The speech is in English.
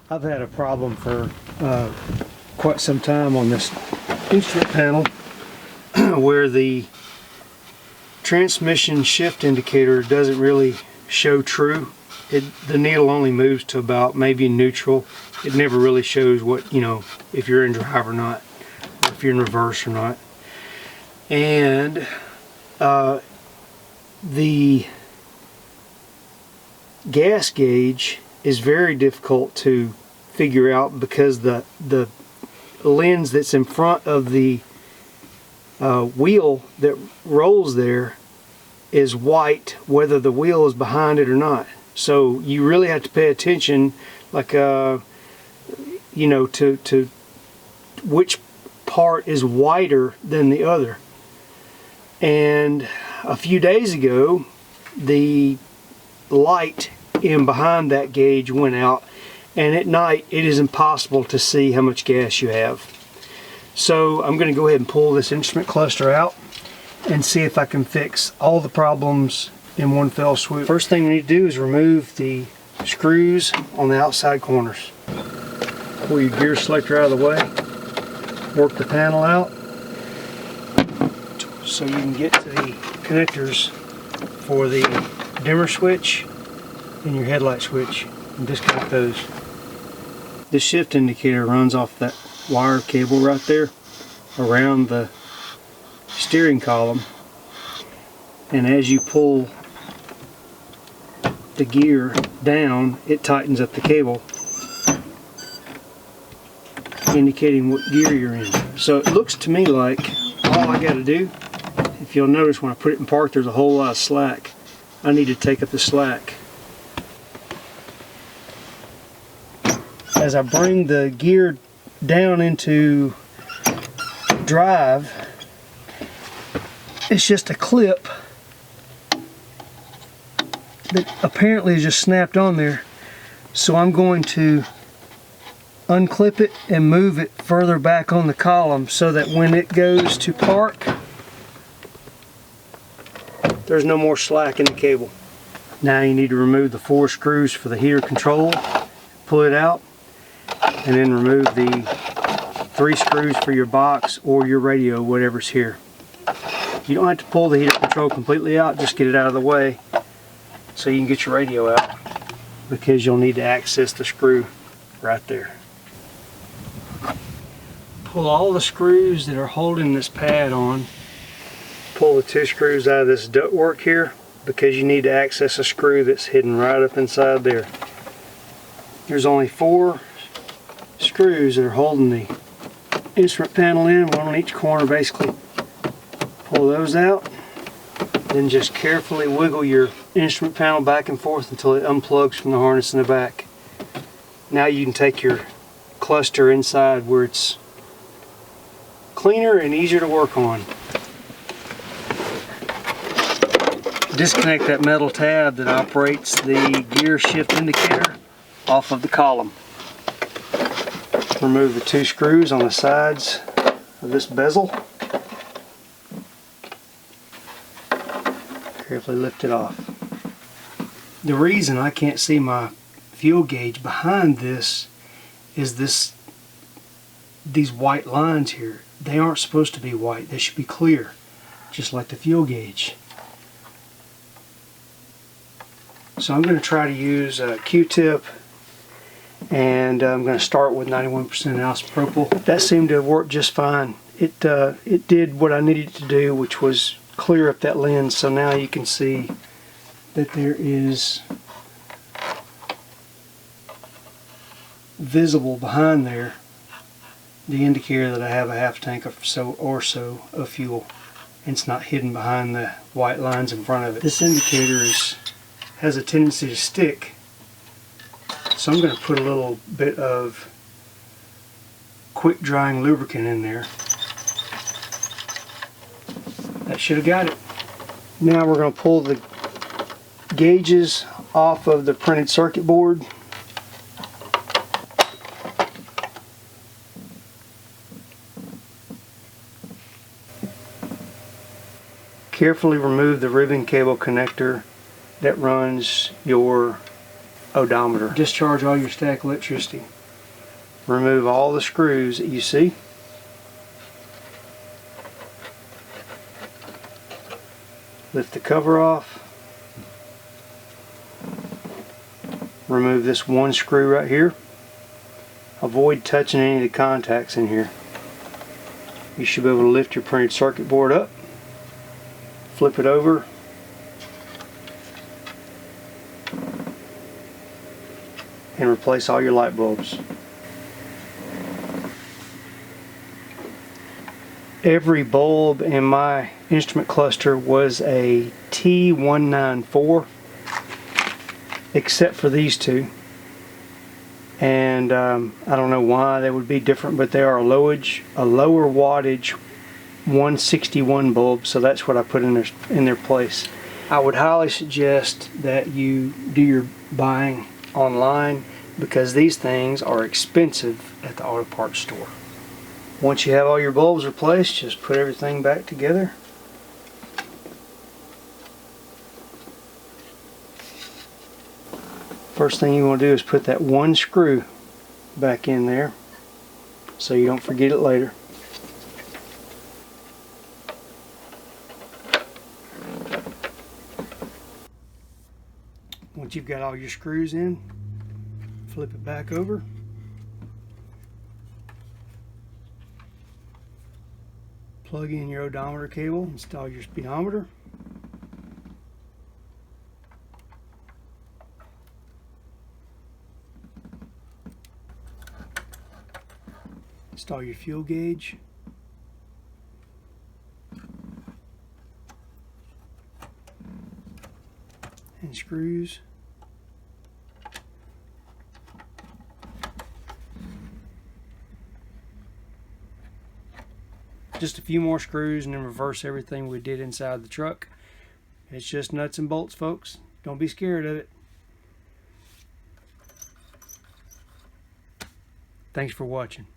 I've had a problem for quite some time on this instrument panel where the transmission shift indicator doesn't really show true. The needle only moves to about maybe neutral. It never really shows what, you know, if you're in drive or not, or if you're in reverse or not. And the gas gauge is very difficult to figure out because the lens that's in front of the wheel that rolls there is white, whether the wheel is behind it or not. So you really have to pay attention, like you know, to which part is whiter than the other. And a few days ago, the light in behind that gauge went out, and at night it is impossible to see how much gas you have. So I'm going to go ahead and pull this instrument cluster out and see if I can fix all the problems in one fell swoop. First thing we need to do is remove the screws on the outside corners. Pull your gear selector out of the way, work the panel out so you can get to the connectors for the dimmer switch and your headlight switch, and disconnect those. This shift indicator runs off that wire cable right there around the steering column, and as you pull the gear down, it tightens up the cable, indicating what gear you're in. So it looks to me like all I got to do, if you'll notice when I put it in park, there's a whole lot of slack. I need to take up the slack. As I bring the gear down into drive, it's just a clip that apparently is just snapped on there. So I'm going to unclip it and move it further back on the column so that when it goes to park, there's no more slack in the cable. Now you need to remove the 4 screws for the heater control, pull it out, and then remove the 3 screws for your box or your radio, whatever's here. You don't have to pull the heater control completely out, just get it out of the way so you can get your radio out, because you'll need to access the screw right there. Pull all the screws that are holding this pad on. Pull the 2 screws out of this ductwork here, because you need to access a screw that's hidden right up inside there. There's only 4 screws that are holding the instrument panel in, one on each corner basically. Pull those out, then just carefully wiggle your instrument panel back and forth until it unplugs from the harness in the back. Now you can take your cluster inside where it's cleaner and easier to work on. Disconnect that metal tab that operates the gear shift indicator off of the column. Remove the 2 screws on the sides of this bezel. Carefully lift it off. The reason I can't see my fuel gauge behind this is these white lines here. They aren't supposed to be white. They should be clear, just like the fuel gauge. So I'm going to try to use a Q-tip, and I'm going to start with 91% isopropyl. That seemed to work just fine. It did what I needed to do, which was clear up that lens. So now you can see that there is visible behind there the indicator that I have a half tank or so of fuel, and it's not hidden behind the white lines in front of it. This indicator has a tendency to stick, so I'm going to put a little bit of quick drying lubricant in there. That should have got it. Now we're going to pull the gauges off of the printed circuit board. Carefully remove the ribbon cable connector that runs your odometer. Discharge all your stack electricity. Remove all the screws that you see. Lift the cover off. Remove this one screw right here. Avoid touching any of the contacts in here. You should be able to lift your printed circuit board up, flip it over, and replace all your light bulbs. Every bulb in my instrument cluster was a T194 except for these two, and I don't know why they would be different, but they are a lower wattage 161 bulb, so that's what I put in their place. I would highly suggest that you do your buying online because these things are expensive at the auto parts store. Once you have all your bulbs replaced, just put everything back together. First thing you want to do is put that one screw back in there so you don't forget it later. Once you've got all your screws in, flip it back over. Plug in your odometer cable, install your speedometer. Install your fuel gauge. And screws. Just a few more screws and then reverse everything we did inside the truck. It's just nuts and bolts, folks. Don't be scared of it. Thanks for watching.